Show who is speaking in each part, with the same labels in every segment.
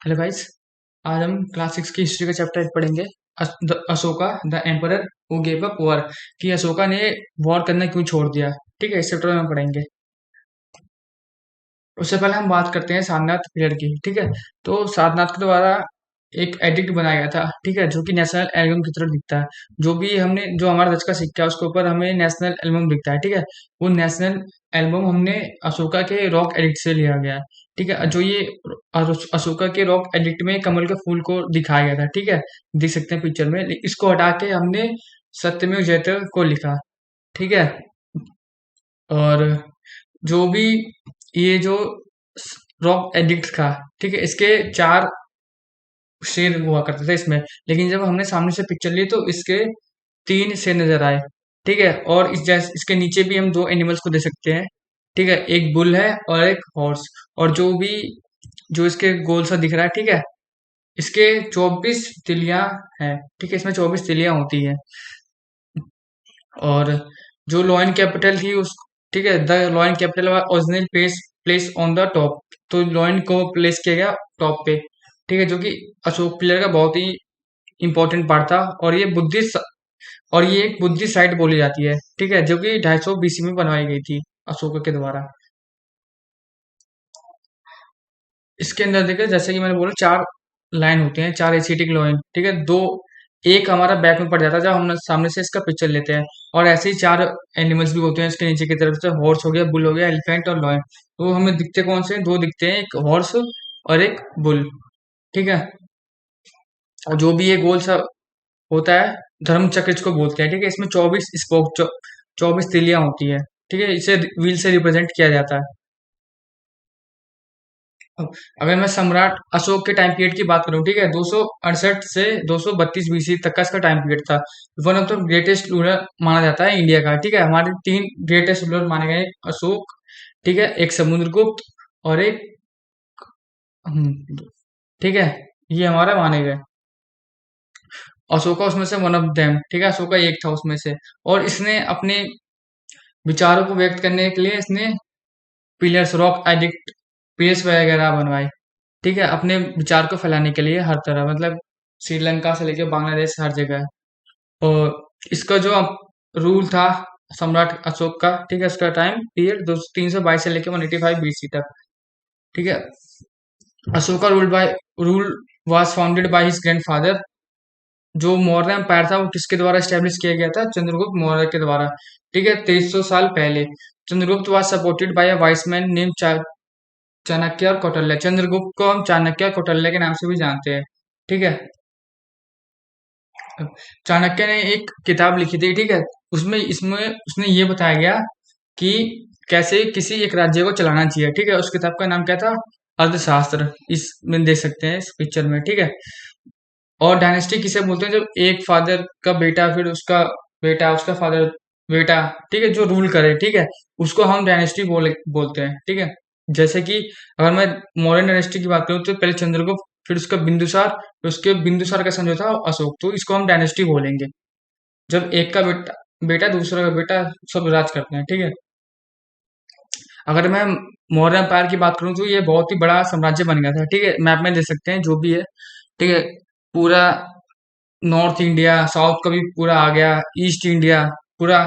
Speaker 1: Hello guys. आज हम class 6 की हिस्ट्री का चैप्टर 8 पढ़ेंगे। Ashoka the emperor who gave up war, कि अशोका ने वॉर करना क्यों छोड़ दिया। ठीक है, इस चैप्टर में हम पढ़ेंगे। उससे पहले हम बात करते हैं सारनाथ पीरियड की। ठीक है, तो सारनाथ के द्वारा एक एडिक्ट बनाया गया था। ठीक है, जो कि नेशनल एल्बम की तरह दिखता है। जो हमारा दस का सिक्का है उसके ऊपर हमें नेशनल एल्बम दिखता है। ठीक है, वो नेशनल एल्बम हमने अशोका के रॉक एडिक्ट से लिया गया है। ठीक है, जो ये अशोका के रॉक एडिक्ट में कमल के फूल को दिखाया गया था। ठीक है, देख सकते हैं पिक्चर में। इसको हटा के हमने सत्यमेव जयते को लिखा। ठीक है, और जो भी ये जो रॉक एडिक्ट था, ठीक है, इसके चार शेर हुआ करते थे इसमें। लेकिन जब हमने सामने से पिक्चर ली तो इसके तीन शेर नजर आए। ठीक है, और इसके नीचे भी हम दो एनिमल्स को दे सकते हैं। ठीक है, एक बुल है और एक हॉर्स। और जो इसके गोल सा दिख रहा है। ठीक है, इसके 24 तिलियां हैं। ठीक है, इसमें 24 तिलियां होती है। और जो लॉयन कैपिटल थी उस ठीक है, the lion capital original place on the top. तो लॉयन को प्लेस किया गया टॉप पे। ठीक है, जो कि अशोक पिलर का बहुत ही इंपॉर्टेंट पार्ट था। और ये एक बुद्धिस्ट साइट बोली जाती है। ठीक है, जो कि 250 बीसी में बनवाई गई थी अशोक के द्वारा। इसके अंदर देखिए, जैसे कि मैंने बोला, चार लाइन होते हैं, चार एसिटिक लाइन। ठीक है, दो एक हमारा बैक में पड़ जाता है जब हम सामने से इसका पिक्चर लेते हैं। और ऐसे ही चार एनिमल्स भी होते हैं इसके नीचे की तरफ से। हॉर्स हो गया, बुल हो गया, एलिफेंट और लॉयन। तो हमें दिखते कौन से दो दिखते हैं, एक हॉर्स और एक बुल। ठीक है, और जो भी ये गोल सा होता है, धर्म चक्र इसको बोलते हैं। ठीक है, इसमें 24 तीलियां होती है। ठीक है, इसे व्हील से रिप्रेजेंट किया जाता है। अब अगर मैं सम्राट अशोक के टाइम पीरियड की बात करूं, ठीक है, 268 से 232 बीसी तक का इसका टाइम पीरियड था। One of the greatest ruler माना जाता है इंडिया का। ठीक है, हमारे तीन ग्रेटेस्ट रूलर माने गए, अशोक, ठीक है, एक समुद्रगुप्त और एक ठीक है, ये हमारा माने गए। अशोका उसमें से वन ऑफ देम। ठीक है, अशोका एक था उसमें से। और इसने अपने विचारों को व्यक्त करने के लिए इसने पिलर्स, रॉक एडिक्ट पिलर्स वगैरह बनवाए। ठीक है, अपने विचार को फैलाने के लिए हर तरह, मतलब श्रीलंका से लेकर बांग्लादेश हर जगह। और इसका जो रूल था सम्राट अशोक का, ठीक है, उसका टाइम पीरियड 322 से लेकर 185 बीसी तक। ठीक है, Ashoka rule was founded by his grandfather. जो मौर्य एम्पायर था वो किसके द्वारा स्टेब्लिश किया गया था? चंद्रगुप्त मौर्य के द्वारा। ठीक है, 2300 साल पहले। Chandragupta was supported by a vice man name Chanakya और कौटिल्य। चंद्रगुप्त को हम चाणक्य और कौटिल्य के नाम से भी जानते हैं। ठीक है, चाणक्य ने एक किताब लिखी थी। ठीक है, उसमें इसमें उसने ये बताया गया कि कैसे किसी एक राज्य को चलाना चाहिए। ठीक है, उस किताब का नाम क्या था? अर्थशास्त्र। इसमें देख सकते हैं इस पिक्चर में। ठीक है, और डायनेस्टी किसे बोलते हैं? जब एक फादर का बेटा, फिर उसका बेटा, उसका फादर, बेटा, ठीक है, जो रूल करे। ठीक है, उसको हम डायनेस्टी बोलते हैं। ठीक है, जैसे कि अगर मैं मौर्यन डायनेस्टी की बात करूं तो पहले चंद्रगुप्त, फिर उसका बिंदुसार, फिर उसके बिंदुसार का सन जो था अशोक। तो इसको हम डायनेस्टी बोलेंगे, जब एक का बेटा बेटा दूसरा का बेटा सब राज करते हैं। ठीक है, अगर मैं मौर्य एम्पायर की बात करूं तो ये बहुत ही बड़ा साम्राज्य बन गया था। ठीक है, मैप में देख सकते हैं जो भी है। ठीक है, पूरा नॉर्थ इंडिया, साउथ का भी पूरा आ गया, ईस्ट इंडिया, पूरा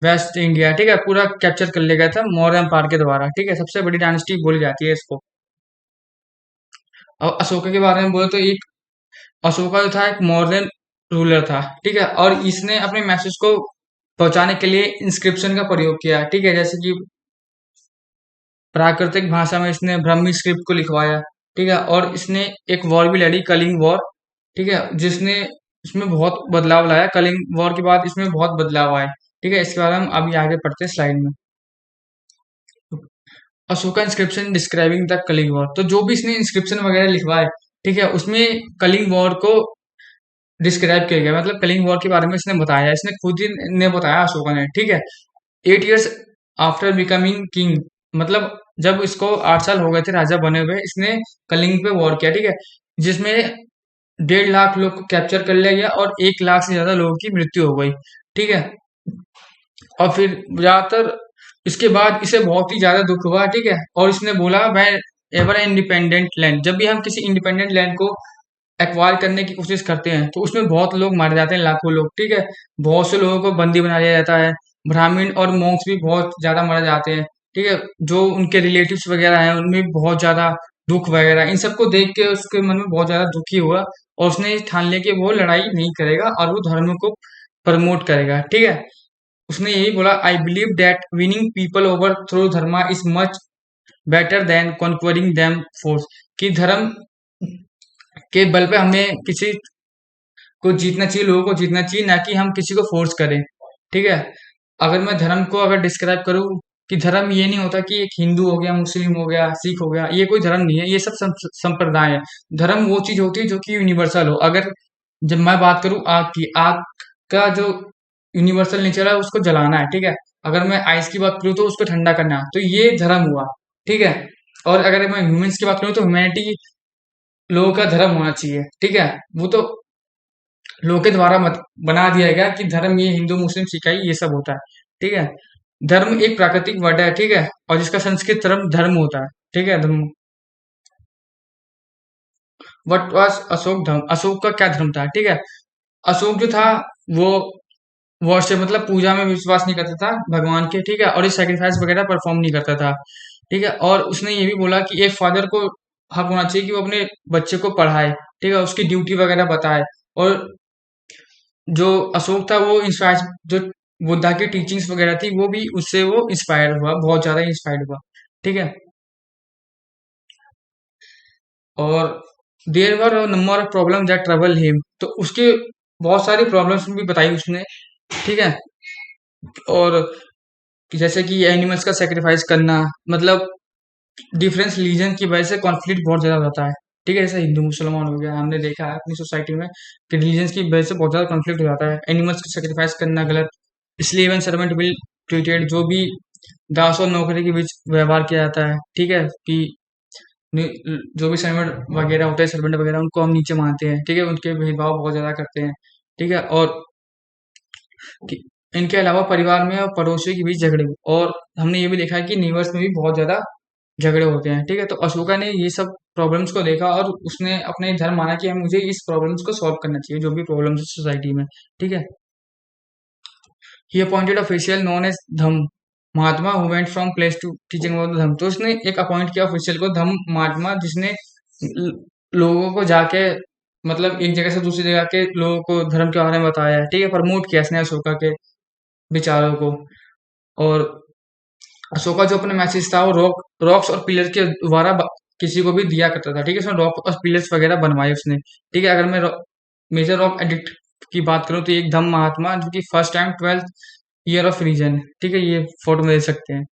Speaker 1: वेस्ट इंडिया। ठीक है, पूरा कैप्चर कर लिया गया था मौर्य एम्पायर के द्वारा। ठीक है, सबसे बड़ी डायनेस्टी बोली जाती है इसको। और अशोका के बारे में बोले तो एक अशोका जो था एक मॉडर्न रूलर था। ठीक है, और इसने अपने मैसेज को पहुंचाने के लिए इंस्क्रिप्शन का प्रयोग किया। ठीक है, जैसे कि प्राकृतिक भाषा में इसने ब्राह्मी स्क्रिप्ट को लिखवाया। ठीक है, और इसने एक वॉर भी लड़ी, कलिंग वॉर। ठीक है, जिसने इसमें बहुत बदलाव लाया। कलिंग वॉर के बाद इसमें बहुत बदलाव आए। ठीक है, इसके बारे में हम अभी आगे पढ़ते हैं स्लाइड में। Ashoka inscription describing the Kalinga war. तो जो भी इसने इंस्क्रिप्शन वगैरह लिखवाए, ठीक है, उसमें कलिंग वॉर को डिस्क्राइब किया गया, मतलब कलिंग वॉर के बारे में इसने बताया। इसने खुद ही ने बताया, अशोका ने। ठीक है, 8 years आफ्टर बिकमिंग किंग, मतलब जब इसको 8 साल हो गए थे राजा बने हुए, इसने कलिंग पे वॉर किया। ठीक है, जिसमें 1.5 लाख लोग को कैप्चर कर लिया गया और 1 लाख से ज्यादा लोगों की मृत्यु हो गई। ठीक है, और फिर ज्यादातर इसके बाद इसे बहुत ही ज्यादा दुख हुआ। ठीक है, और इसने बोला मैं एवर इंडिपेंडेंट लैंड, जब भी हम किसी इंडिपेंडेंट लैंड को एक्वायर करने की कोशिश करते हैं तो उसमें बहुत लोग मारे जाते हैं, लाखों लोग, ठीक है। बहुत से लोगों को बंदी बना लिया जाता है। ब्राह्मण और मॉन्क्स भी बहुत ज्यादा मारे जाते हैं, ठीक है। जो उनके रिलेटिव्स वगैरह हैं उनमें भी बहुत ज्यादा दुख वगैरह, इन सबको देख के उसके मन में बहुत ज्यादा दुखी हुआ और उसने ठान लिया कि वो लड़ाई नहीं करेगा और वो धर्म को प्रमोट करेगा, ठीक है। उसने यही बोला, I believe that winning people over through dharma is much better than conquering them force, कि धर्म के बल पे हमें किसी को जीतना चाहिए, लोगों को जीतना चाहिए, ना कि हम किसी को फोर्स करें, ठीक है। अगर मैं धर्म को अगर डिस्क्राइब करूं कि धर्म ये नहीं होता कि एक हिंदू हो गया, मुस्लिम हो गया, सिख हो गया, ये कोई धर्म नहीं है, ये सब संप्रदाय है। धर्म वो चीज होती है जो कि यूनिवर्सल हो। अगर जब मैं बात करूं आग की, आग का जो यूनिवर्सल नेचर है उसको जलाना है, ठीक है। अगर मैं आइस की बात करूँ तो उसको ठंडा करना है, तो ये धर्म हुआ, ठीक है। और अगर मैं ह्यूमंस की बात करूँ तो ह्यूमैनिटी लोगों का धर्म होना चाहिए, ठीक है। वो तो लोगों के द्वारा मत बना दिया गया कि धर्म ये हिंदू मुस्लिम सिखाई ये सब होता है, ठीक है। धर्म एक प्राकृतिक वर्ड है, ठीक है, और जिसका संस्कृत धर्म धर्म होता है, ठीक है। धर्म, वट वाज अशोक धर्म, अशोक का क्या धर्म था, ठीक है। अशोक जो था वो वर्शिप मतलब पूजा में विश्वास नहीं करता था भगवान के, ठीक है, और ये सेक्रीफाइस वगैरह परफॉर्म नहीं करता था, ठीक है। और उसने ये भी बोला कि एक फादर को हक होना चाहिए कि वो अपने बच्चे को पढ़ाए, ठीक है, उसकी ड्यूटी वगैरह बताए। और जो अशोक था वो इंस्पायर, जो बुद्धा की टीचिंग्स वगैरह थी वो भी उससे वो इंस्पायर हुआ, बहुत ज्यादा इंस्पायर्ड हुआ, ठीक है। और there were number of problem that trouble him, तो उसके बहुत सारी प्रॉब्लम्स भी बताई उसने, ठीक है। और जैसे कि एनिमल्स का सेक्रीफाइस करना, मतलब डिफरेंस रिलीजन की वजह से कॉन्फ्लिक्ट बहुत ज्यादा होता है, ठीक है। जैसे हिंदू मुसलमान हो गया, हमने देखा है अपनी सोसाइटी में कि रिलीजन की वजह से बहुत ज्यादा कॉन्फ्लिक्ट हो जाता है। एनिमल्स का सेक्रीफाइस करना गलत, इसलिए इवन सर्वेंट विल ट्रीटेड, जो भी दास और नौकरी के बीच व्यवहार किया जाता है, ठीक है, कि जो भी सर्वेंट वगैरह होते हैं, सर्वेंट वगैरह, उनको हम नीचे मानते हैं, ठीक है, उनके भेदभाव बहुत ज्यादा करते हैं, ठीक है। और कि इनके अलावा परिवार में और पड़ोसियों के बीच झगड़े, और हमने ये भी देखा है कि नीबर्स में भी बहुत ज्यादा झगड़े होते हैं, ठीक है। तो अशोका ने ये सब प्रॉब्लम्स को देखा और उसने अपने धर्म माना कि हम मुझे इस प्रॉब्लम्स को सॉल्व करना चाहिए, जो भी प्रॉब्लम्स है सोसाइटी में, ठीक है। He appointed official known as dhamma mahatma who went from place to teaching about dhamma, तो उसने एक अपॉइंट किया ऑफिशियल को धम्म महात्मा, जिसने ल- लोगों को जाके मतलब एक जगह से दूसरी जगह के लोगों को धर्म के बारे में बताया है, ठीक है, प्रमोट किया इसने अशोका के विचारों को। और अशोका जो अपना मैसेज था वो रॉक्स और पिलर के द्वारा किसी को भी दिया करता था, ठीक है। उसने रॉक और पिलर्स वगैरह बनवाए उसने, ठीक है। अगर मैं मेजर रॉक एडिक्ट की बात करूँ तो एक धम्म महात्मा जो कि first time 12th year of reign, ठीक है, ये फोटो में देख सकते हैं।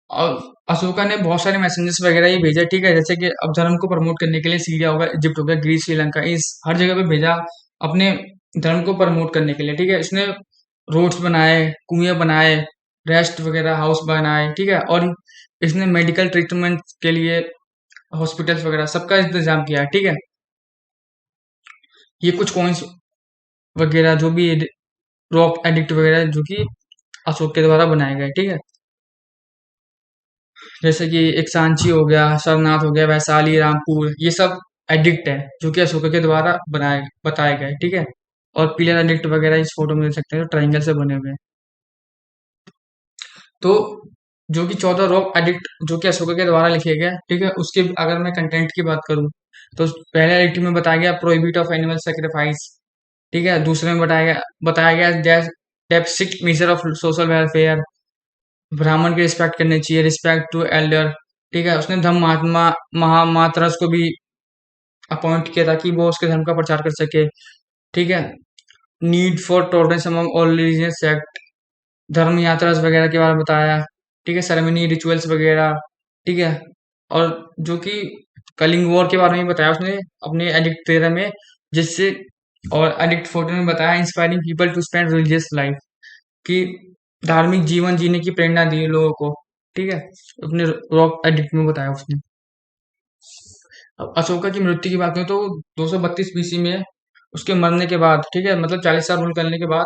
Speaker 1: और अशोका ने बहुत सारे मैसेजेस वगैरह ये भेजा, ठीक है, जैसे कि अब धर्म को प्रमोट करने के लिए सीरिया हो गया, इजिप्ट हो गया, ग्रीस, श्रीलंका, इस हर जगह पे भेजा अपने धर्म को प्रमोट करने के लिए, ठीक है। इसने रोड्स बनाए, कुएं बनाए, रेस्ट वगैरह हाउस बनाए, ठीक है। और इसने मेडिकल ट्रीटमेंट के लिए हॉस्पिटल्स वगैरह सबका इंतजाम किया है, ठीक है। ये कुछ कॉइन्स वगैरह जो भी रॉक एडिक्ट वगैरह जो कि अशोक के द्वारा बनाए गए, ठीक है। जैसे कि एक सांची हो गया, सरनाथ हो गया, वैशाली, रामपुर, ये सब एडिक्ट है जो कि अशोक के द्वारा बनाए बताए गए, ठीक है। और पिलर एडिक्ट वगैरह इस फोटो में देख सकते हैं, जो ट्राइंगल से बने हुए हैं। तो जो कि 14 रॉक एडिक्ट जो कि अशोका के द्वारा लिखे गए, ठीक है, उसके अगर मैं कंटेंट की बात करूं तो पहले एडिक्ट में बताया गया प्रोहिबिट ऑफ एनिमल सेक्रीफाइस, ठीक है। दूसरे में बताया गया डेप्सिक मेजर ऑफ सोशल वेलफेयर, ब्राह्मण की रिस्पेक्ट करनी चाहिए, रिस्पेक्ट टू एल्डर, ठीक है। उसने धम्म महात्मा महामात्रस को भी अपॉइंट किया ताकि वो उसके धर्म का प्रचार कर सके, ठीक है। Need for tolerance among all religious sect, धर्म यात्रा वगैरह के बारे में बताया, ठीक है, सेरेमनी रिचुअल्स वगैरह, ठीक है। और जो कि कलिंग वॉर के बारे में बताया उसने अपने एडिक्ट 13 में, जिससे और एडिक्ट 14 में बताया inspiring people to spend religious life, कि धार्मिक जीवन जीने की प्रेरणा दी लोगों को, ठीक है, अपने रॉक एडिक्ट में बताया उसने। अब अशोका की मृत्यु की बात करें तो 232 बीसी में उसके मरने के बाद, ठीक है, मतलब 40 साल रूल करने के बाद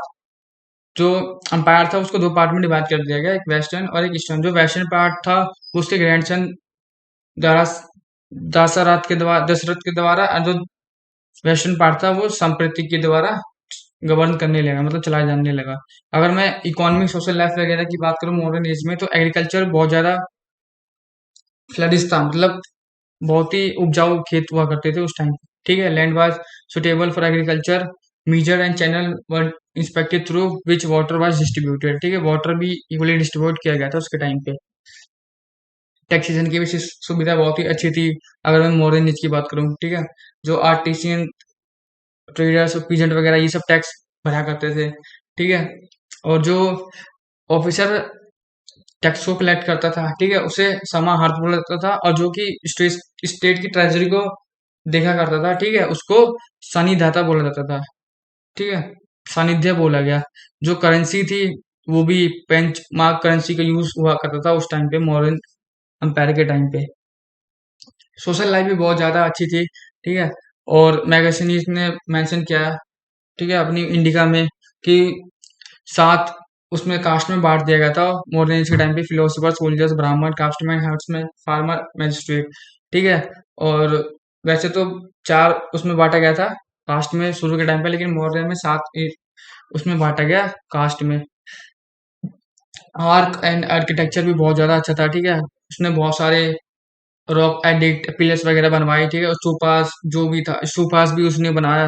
Speaker 1: जो अंपायर था उसको दो पार्ट में डिवाइड कर दिया गया, एक वेस्टर्न और एक ईस्टर्न। जो वेस्टर्न पार्ट था वो उसके ग्रैंडसन द्वारा दशरथ के द्वारा जो वेस्टर्न पार्ट था वो सांप्रतिक के द्वारा गवर्न करने लगा, मतलब चलाया जाने लगा। अगर मैं इकोनॉमिक सोशल लाइफ वगैरह की बात करूँ मॉडर्न एज में, तो एग्रीकल्चर बहुत ज्यादा फ्लरिश था, मतलब बहुत ही उपजाऊ खेत हुआ करते थे उस टाइम। ठीक है, land was suitable for agriculture, measure and channel were inspected through which water was distributed. ठीक है, वाटर भी इक्वली डिस्ट्रीब्यूट किया गया था उसके टाइम पे। टैक्सेशन की भी सुविधा बहुत ही अच्छी थी। अगर मैं मॉडर्न एज की बात करूँ, ठीक है, जो आर्टिसियन ट्रेडर्स और पीजेंट वगैरह ये सब टैक्स भरा करते थे। ठीक है, और जो ऑफिसर टैक्स को कलेक्ट करता था, ठीक है, उसे समाहर्त बोला जाता था, और जो कि स्टेट की ट्रेजरी को देखा करता था, ठीक है, उसको सनिदाता बोला जाता था। ठीक है, सानिध्य बोला गया। जो करेंसी थी वो भी पेंच मार्क करेंसी का यूज हुआ करता था उस टाइम पे, मॉडर्न अंपायर के टाइम पे। सोशल लाइफ भी बहुत ज्यादा अच्छी थी। ठीक है, और मैगजीनीज ने मेंशन किया, ठीक है, अपनी इंडिका में कि 7 उसमें कास्ट में बांट दिया गया था मॉडर्न एज के टाइम पे, फिलोसोफर, सोल्जर्स, ब्राह्मण, क्राफ्टमैन, हर्ट्समैन, फार्मर, मैजिस्ट्रेट। ठीक है, और वैसे तो 4 उसमें बांटा गया था कास्ट में शुरू के टाइम पे, लेकिन मॉडर्न में 7 उसमें बांटा गया कास्ट में। आर्क एंड आर्किटेक्चर भी बहुत ज्यादा अच्छा था। ठीक है, उसने बहुत सारे रॉक एडिक्ट पिलर्स वगैरह बनवाए। ठीक है, और स्तूपास जो भी था, स्तूपास भी उसने बनाया।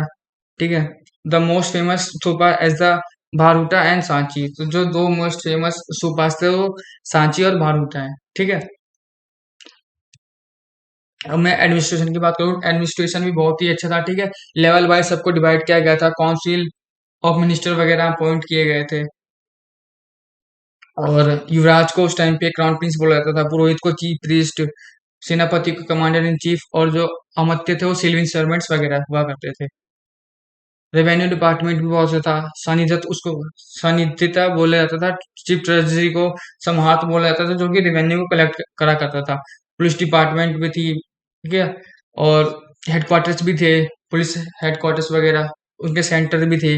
Speaker 1: ठीक है, the most famous stupa as the Bharhut and Sanchi. तो जो 2 मोस्ट फेमस स्तूपास थे वो सांची और भारूटा है। ठीक है, अब मैं एडमिनिस्ट्रेशन की बात करूँ, एडमिनिस्ट्रेशन भी बहुत ही अच्छा था। ठीक है, लेवल वाइज सबको डिवाइड किया गया था, काउंसिल ऑफ मिनिस्टर वगैरह अपॉइंट किए गए थे। और युवराज को उस टाइम पे क्राउन प्रिंस बोला जाता था, पुरोहित को चीफ प्रीस्ट, सेनापति को कमांडर इन चीफ, और जो अमात्य थे वो सिविल सर्वेंट्स वगैरह हुआ करते थे। रेवेन्यू डिपार्टमेंट भी बहुत से था। सानिध्यत उसको सानिध्यता बोला जाता था। चीफ ट्रेजरी को समाहर्त बोला जाता था, जो कि रेवेन्यू को कलेक्ट करा करता था। पुलिस डिपार्टमेंट भी थी। ठीक है, और हेडक्वार्टर्स भी थे, पुलिस हेडक्वार्टर्स वगैरह, उनके सेंटर भी थे।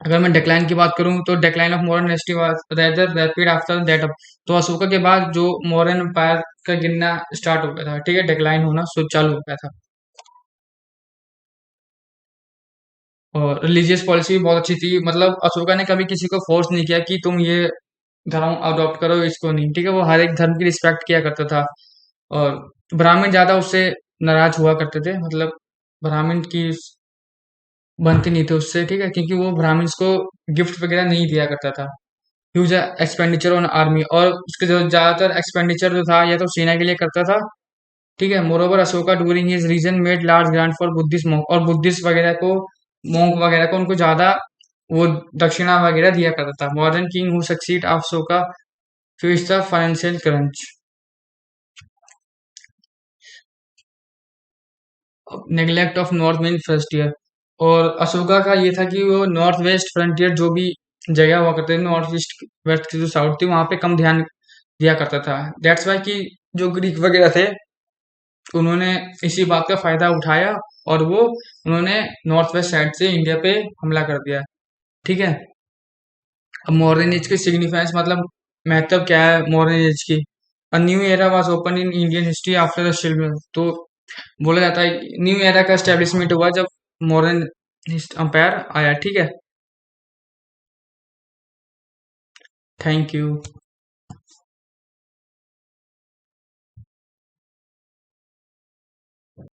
Speaker 1: अगर मैं डेक्लाइन की बात करूं, तो decline of modern history was rather rapid after that of. तो अशोका के बाद जो मॉडर्न एम्पायर का गिरना स्टार्ट हो गया था, ठीक है, डेक्लाइन होना चालू हो गया था। और रिलीजियस पॉलिसी भी बहुत अच्छी थी, मतलब अशोका ने कभी किसी को फोर्स नहीं किया कि तुम ये धर्म अडॉप्ट करो, इसको नहीं। ठीक है, वो हर एक धर्म की रिस्पेक्ट किया करता था। और ब्राह्मण ज्यादा उससे नाराज हुआ करते थे, मतलब ब्राह्मण की बनती नहीं थी उससे। ठीक है, क्योंकि वो ब्राह्मण्स को गिफ्ट वगैरह नहीं दिया करता था। ह्यूज एक्सपेंडिचर ऑन आर्मी, और उसके जो ज्यादातर एक्सपेंडिचर जो था या तो सेना के लिए करता था। ठीक है, moreover Ashoka during his reign made large grant for Buddhist monk, और बुद्धिस्ट वगैरह को, मॉन्क वगैरह को उनको ज्यादा वो दक्षिणा वगैरह दिया करता था। Modern king who succeed Ashoka face the financial crunch. Neglect of north main frontier, और अशोका का ये था कि वो नॉर्थ वेस्ट फ्रंटियर जो भी जगह हुआ करते थे, नॉर्थ ईस्ट वेस्ट की जो साउथ थी, वहां पे कम ध्यान दिया करता था। दैट्स वाई कि जो ग्रीक वगैरह थे उन्होंने इसी बात का फायदा उठाया, और वो उन्होंने नॉर्थ वेस्ट साइड से इंडिया पे हमला कर दिया। ठीक है, अब मॉडर्न एज की सिग्निफिकेंस, मतलब महत्व क्या है मॉडर्न एज की। A new era was open in Indian history after the civil war. तो बोला जाता है न्यू एरा का एस्टेब्लिशमेंट हुआ जब मॉडर्न अंपायर आया। ठीक है, थैंक यू।